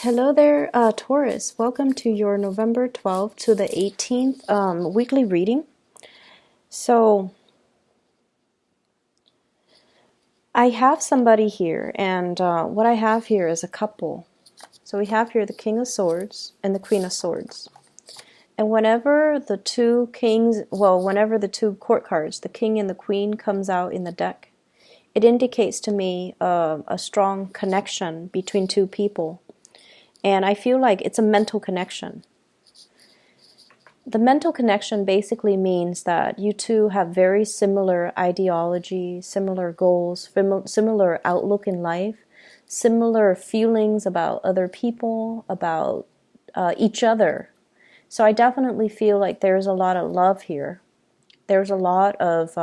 Hello there, Taurus. Welcome to your November 12th to the 18th weekly reading. So, I have somebody here, and what I have here is a couple. So, we have here the King of Swords and the Queen of Swords. And whenever the two whenever the two court cards, the King and the Queen, comes out in the deck, it indicates to me a strong connection between two people. And I feel like it's a mental connection. The mental connection basically means that you two have very similar ideology, similar goals, similar outlook in life, similar feelings about other people, about each other. So I definitely feel like there's a lot of love here. There's a lot of,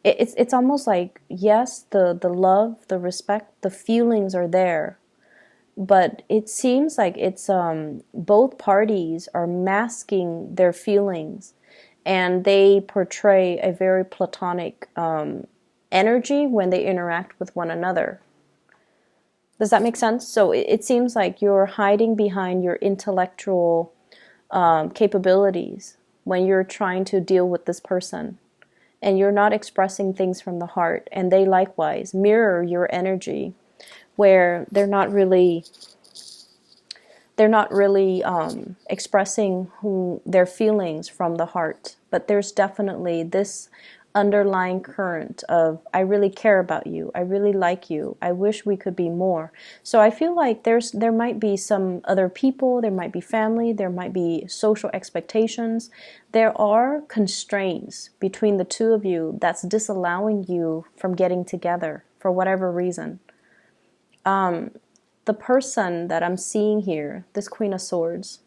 it's almost like, yes, the love, the respect, the feelings are there. But it seems like it's both parties are masking their feelings, and they portray a very platonic energy when they interact with one another. Does that make sense? So it seems like you're hiding behind your intellectual capabilities when you're trying to deal with this person, and you're not expressing things from the heart, and they likewise mirror your energy, where they're not really expressing their feelings from the heart. But there's definitely this underlying current of, I really care about you, I really like you, I wish we could be more. So I feel like there might be some other people, there might be family, there might be social expectations. There are constraints between the two of you that's disallowing you from getting together for whatever reason. The person that I'm seeing here, this Queen of Swords,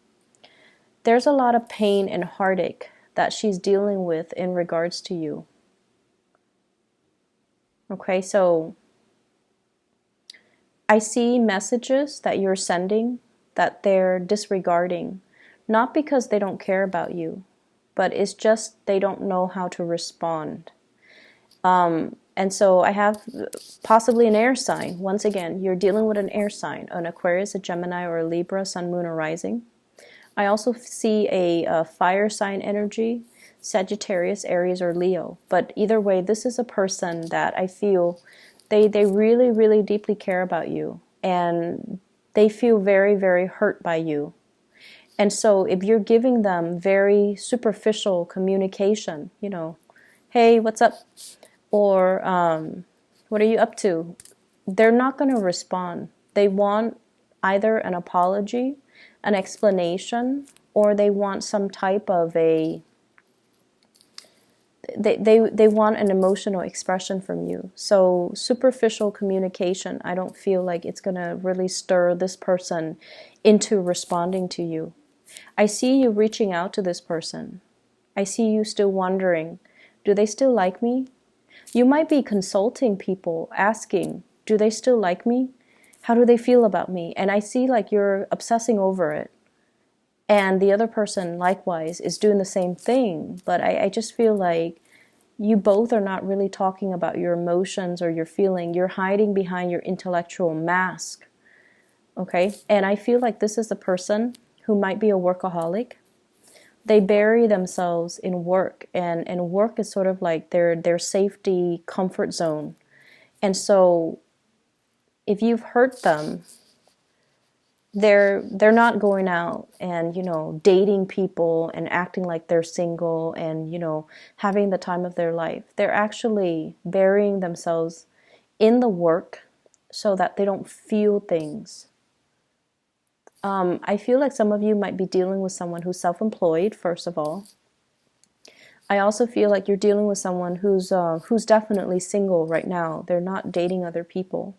there's a lot of pain and heartache that she's dealing with in regards to you. Okay, so I see messages that you're sending that they're disregarding, not because they don't care about you, but it's just they don't know how to respond. And so I have possibly an air sign. Once again, you're dealing with an air sign, an Aquarius, a Gemini, or a Libra, Sun, Moon, or Rising. I also see a fire sign energy, Sagittarius, Aries, or Leo. But either way, this is a person that I feel they really, really deeply care about you. And they feel very, very hurt by you. And so if you're giving them very superficial communication, hey, what's up? Or what are you up to? They're not going to respond. They want either an apology, an explanation, or they want some type of they want an emotional expression from you. So superficial communication, I don't feel like it's going to really stir this person into responding to you. I see you reaching out to this person. I see you still wondering, do they still like me? You might be consulting people, asking, do they still like me? How do they feel about me? And I see like you're obsessing over it. And the other person, likewise, is doing the same thing. But I just feel like you both are not really talking about your emotions or your feeling. You're hiding behind your intellectual mask. Okay? And I feel like this is the person who might be a workaholic. They bury themselves in work, and work is sort of like their safety comfort zone. And so if you've hurt them, they're not going out and dating people and acting like they're single and having the time of their life. They're actually burying themselves in the work so that they don't feel things. I feel like some of you might be dealing with someone who's self-employed, first of all. I also feel like you're dealing with someone who's definitely single right now. They're not dating other people.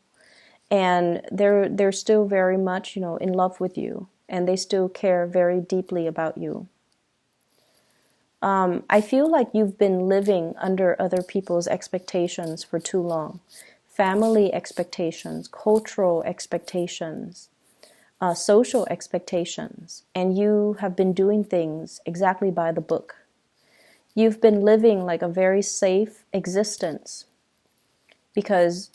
And they're still very much, in love with you. And they still care very deeply about you. I feel like you've been living under other people's expectations for too long. Family expectations, cultural expectations, social expectations, and you have been doing things exactly by the book. You've been living like a very safe existence because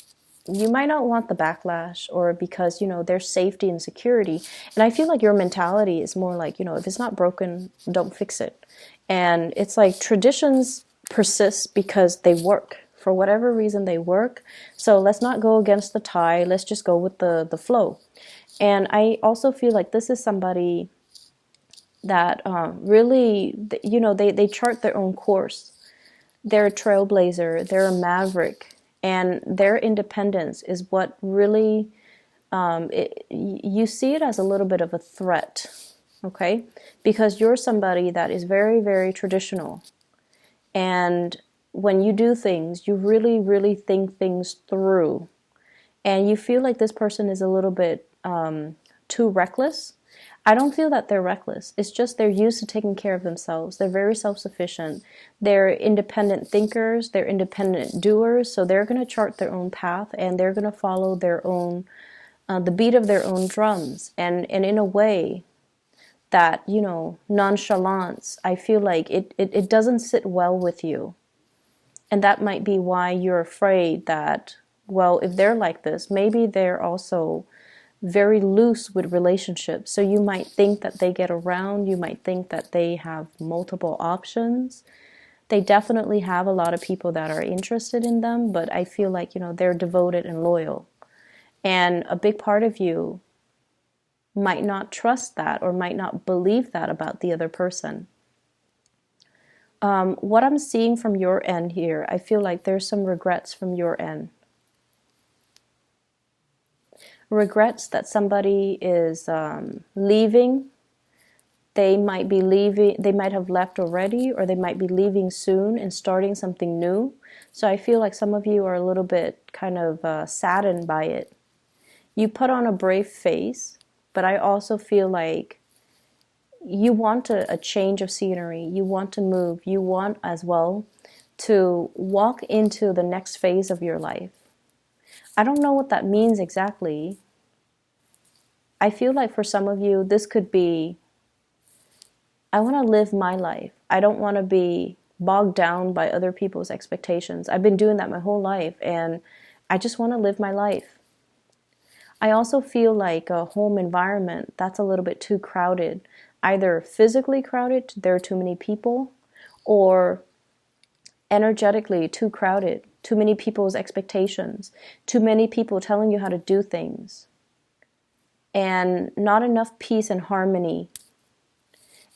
you might not want the backlash, or because, there's safety and security. And I feel like your mentality is more like, if it's not broken, don't fix it. And it's like traditions persist because they work. For whatever reason, they work. So let's not go against the tide. Let's just go with the flow. And I also feel like this is somebody that really, they chart their own course. They're a trailblazer, they're a maverick, and their independence is what really, you see it as a little bit of a threat, okay? Because you're somebody that is very, very traditional. And when you do things, you really, really think things through. And you feel like this person is a little bit too reckless. I don't feel that they're reckless. It's just they're used to taking care of themselves. They're very self-sufficient. They're independent thinkers. They're independent doers. So they're going to chart their own path, and they're going to follow their own, the beat of their own drums. And in a way that, nonchalance, I feel like it doesn't sit well with you. And that might be why you're afraid that, well, if they're like this, maybe they're also very loose with relationships. So you might think that they get around. You might think that they have multiple options. They definitely have a lot of people that are interested in them, but I feel like, they're devoted and loyal. And a big part of you might not trust that, or might not believe that about the other person. What I'm seeing from your end here, I feel like there's some regrets from your end. Regrets that somebody is leaving. They might be leaving, they might have left already, or they might be leaving soon and starting something new. So I feel like some of you are a little bit kind of saddened by it. You put on a brave face, but I also feel like you want a change of scenery. You want to move. You want as well to walk into the next phase of your life. I don't know what that means exactly. I feel like for some of you, this could be, I want to live my life. I don't want to be bogged down by other people's expectations. I've been doing that my whole life, and I just want to live my life. I also feel like a home environment that's a little bit too crowded, either physically crowded, there are too many people, or energetically too crowded, too many people's expectations, too many people telling you how to do things, and not enough peace and harmony.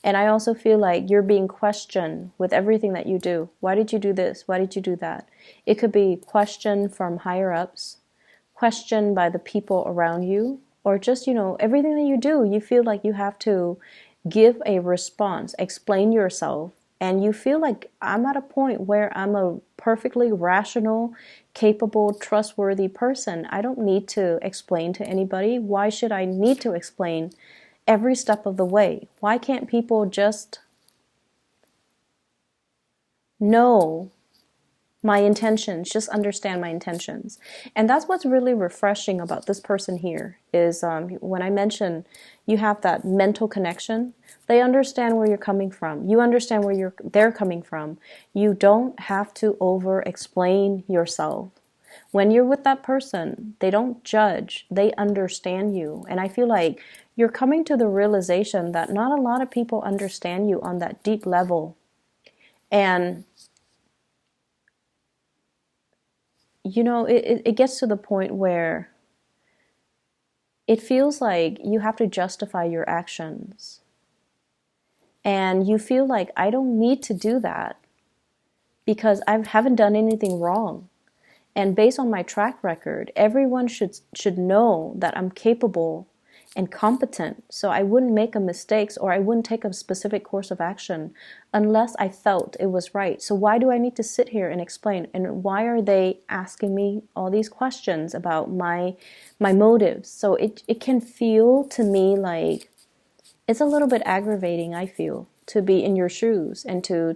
And I also feel like you're being questioned with everything that you do. Why did you do this? Why did you do that? It could be questioned from higher ups, questioned by the people around you, or just, everything that you do, you feel like you have to give a response, explain yourself. And you feel like I'm at a point where I'm a perfectly rational, capable, trustworthy person. I don't need to explain to anybody. Why should I need to explain every step of the way? Why can't people just know my intentions, just understand my intentions? And that's what's really refreshing about this person here is when I mention you have that mental connection, they understand where you're coming from. You understand where they're coming from. You don't have to over-explain yourself. When you're with that person, they don't judge. They understand you. And I feel like you're coming to the realization that not a lot of people understand you on that deep level. And it gets to the point where it feels like you have to justify your actions. And you feel like, I don't need to do that because I haven't done anything wrong. And based on my track record, everyone should know that I'm capable and competent. So I wouldn't make a mistake, or I wouldn't take a specific course of action unless I felt it was right. So why do I need to sit here and explain? And why are they asking me all these questions about my motives? So it can feel to me like it's a little bit aggravating, I feel, to be in your shoes and to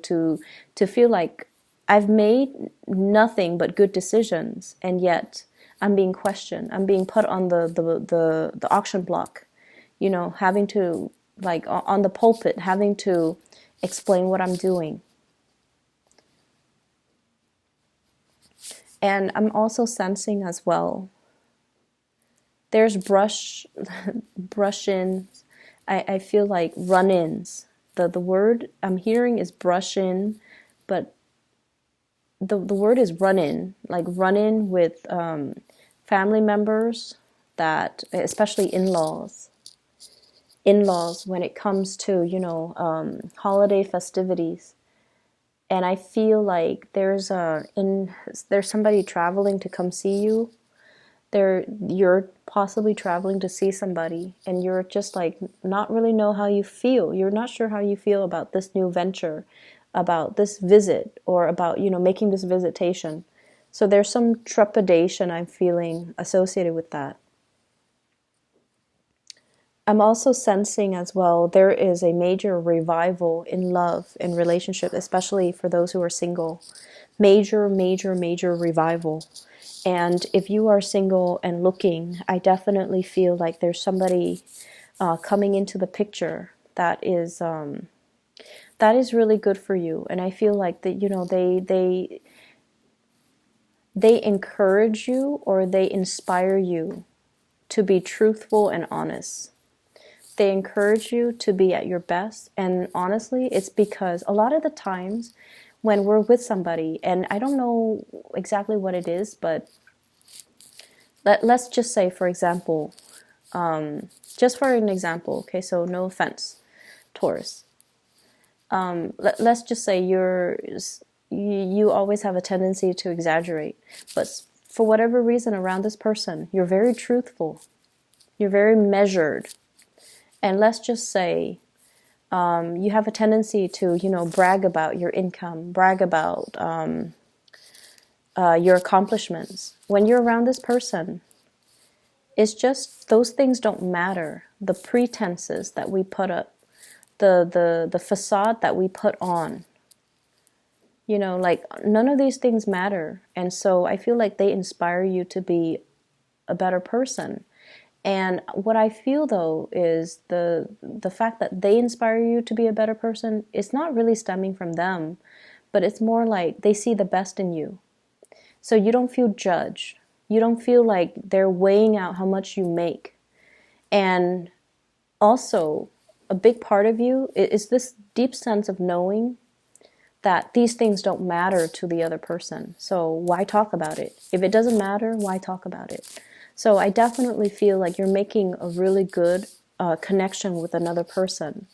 feel like I've made nothing but good decisions, and yet I'm being questioned. I'm being put on the auction block, having to, like, on the pulpit, having to explain what I'm doing. And I'm also sensing as well, there's brush-ins. I feel like run-ins. The word I'm hearing is brush-in, but the word is run-in, like run-in with family members, that especially in-laws when it comes to, holiday festivities. And I feel like there's somebody traveling to come see you. You're possibly traveling to see somebody, and you're just like not really know how you feel. You're not sure how you feel about this new venture, about this visit, or about, making this visitation. So there's some trepidation I'm feeling associated with that. I'm also sensing as well there is a major revival in love and relationship, especially for those who are single. Major, major, major revival. And if you are single and looking, I definitely feel like there's somebody coming into the picture that is really good for you. And I feel like that, they encourage you, or they inspire you to be truthful and honest. They encourage you to be at your best. And honestly, it's because a lot of the times when we're with somebody, and I don't know exactly what it is, but let's just say, for example, just for an example, okay, so no offense, Taurus. Let's just say you always have a tendency to exaggerate, but for whatever reason around this person, you're very truthful, you're very measured. And let's just say you have a tendency to, brag about your income, brag about your accomplishments. When you're around this person, it's just those things don't matter. The pretenses that we put up, the facade that we put on, like none of these things matter. And so I feel like they inspire you to be a better person. And what I feel though is the fact that they inspire you to be a better person is not really stemming from them, but it's more like they see the best in you. So you don't feel judged. You don't feel like they're weighing out how much you make. And also, a big part of you is this deep sense of knowing that these things don't matter to the other person. So why talk about it? If it doesn't matter, why talk about it? So I definitely feel like you're making a really good connection with another person.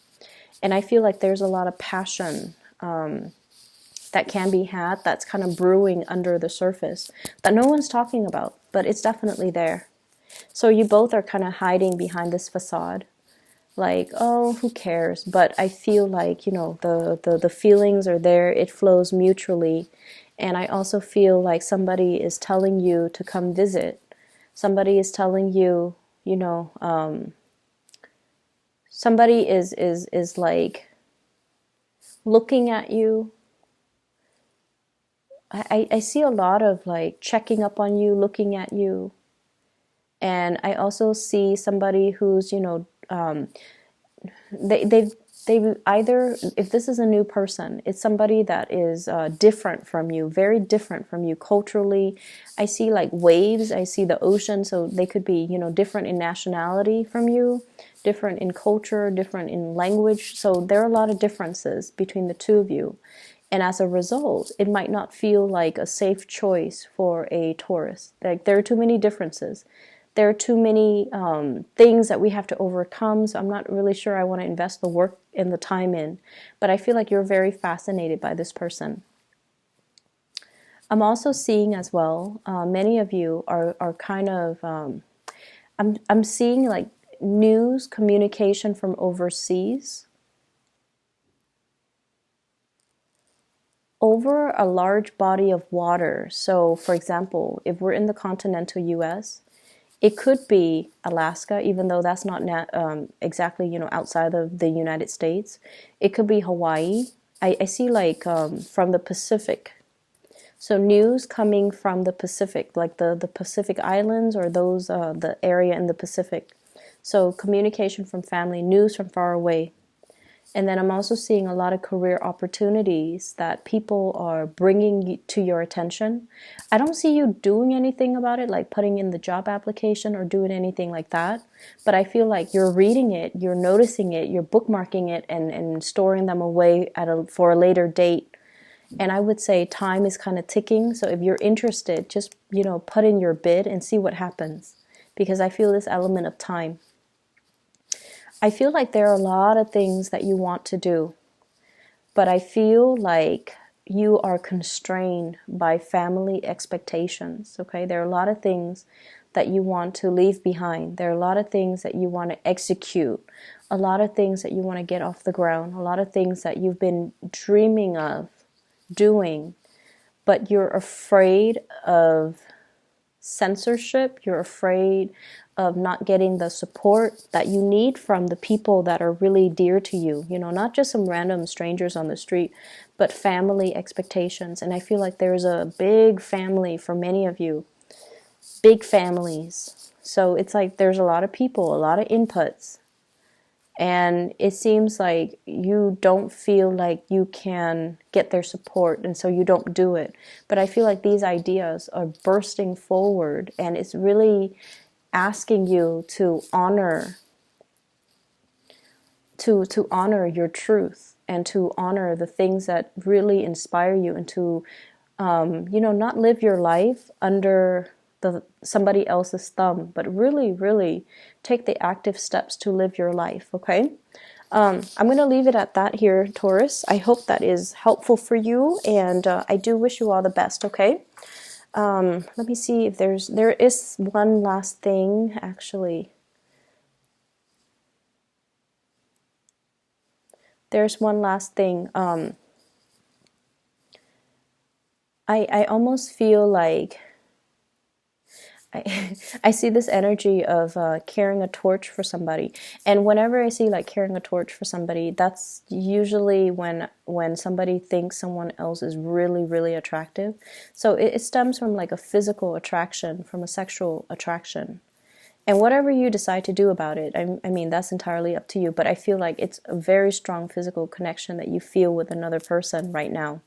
And I feel like there's a lot of passion that can be had that's kind of brewing under the surface that no one's talking about, but it's definitely there. So you both are kind of hiding behind this facade, like, oh, who cares? But I feel like, the feelings are there, it flows mutually. And I also feel like somebody is telling you to come visit. Somebody is telling you, somebody is like looking at you. I see a lot of like checking up on you, looking at you. And I also see somebody who's, they've either, if this is a new person, it's somebody that is different from you, very different from you culturally. I see like waves, I see the ocean, so they could be, different in nationality from you, different in culture, different in language. So there are a lot of differences between the two of you. And as a result, it might not feel like a safe choice for a Taurus. Like there are too many differences. There are too many things that we have to overcome, so I'm not really sure I want to invest the work and the time in. But I feel like you're very fascinated by this person. I'm also seeing as well, many of you are kind of, I'm seeing like news, communication from overseas, over a large body of water. So for example, if we're in the continental US, it could be Alaska, even though that's not exactly, outside of the United States. It could be Hawaii. I see like from the Pacific. So news coming from the Pacific, like the Pacific Islands, or those the area in the Pacific. So communication from family, news from far away. And then I'm also seeing a lot of career opportunities that people are bringing to your attention. I don't see you doing anything about it, like putting in the job application or doing anything like that. But I feel like you're reading it, you're noticing it, you're bookmarking it and storing them away for a later date. And I would say time is kind of ticking. So if you're interested, just, put in your bid and see what happens. Because I feel this element of time. I feel like there are a lot of things that you want to do, but I feel like you are constrained by family expectations, okay? There are a lot of things that you want to leave behind. There are a lot of things that you want to execute, a lot of things that you want to get off the ground, a lot of things that you've been dreaming of doing, but you're afraid of censorship, you're afraid of not getting the support that you need from the people that are really dear to you, not just some random strangers on the street, but family expectations. And I feel like there's a big family for many of you, big families. So it's like there's a lot of people, a lot of inputs. And it seems like you don't feel like you can get their support, and so you don't do it. But I feel like these ideas are bursting forward, and it's really asking you to honor your truth, and to honor the things that really inspire you, and to not live your life under somebody else's thumb, but really, really take the active steps to live your life, okay? I'm going to leave it at that here, Taurus. I hope that is helpful for you, and I do wish you all the best, okay? Let me see if there is one last thing, actually. There's one last thing. I almost feel like I see this energy of carrying a torch for somebody, and whenever I see like carrying a torch for somebody, that's usually when somebody thinks someone else is really, really attractive. So it stems from like a physical attraction, from a sexual attraction, and whatever you decide to do about it, I mean that's entirely up to you. But I feel like it's a very strong physical connection that you feel with another person right now,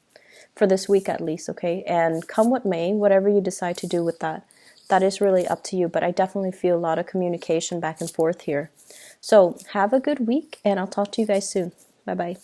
for this week at least, okay? And come what may, whatever you decide to do with that. That is really up to you, but I definitely feel a lot of communication back and forth here. So have a good week, and I'll talk to you guys soon. Bye-bye.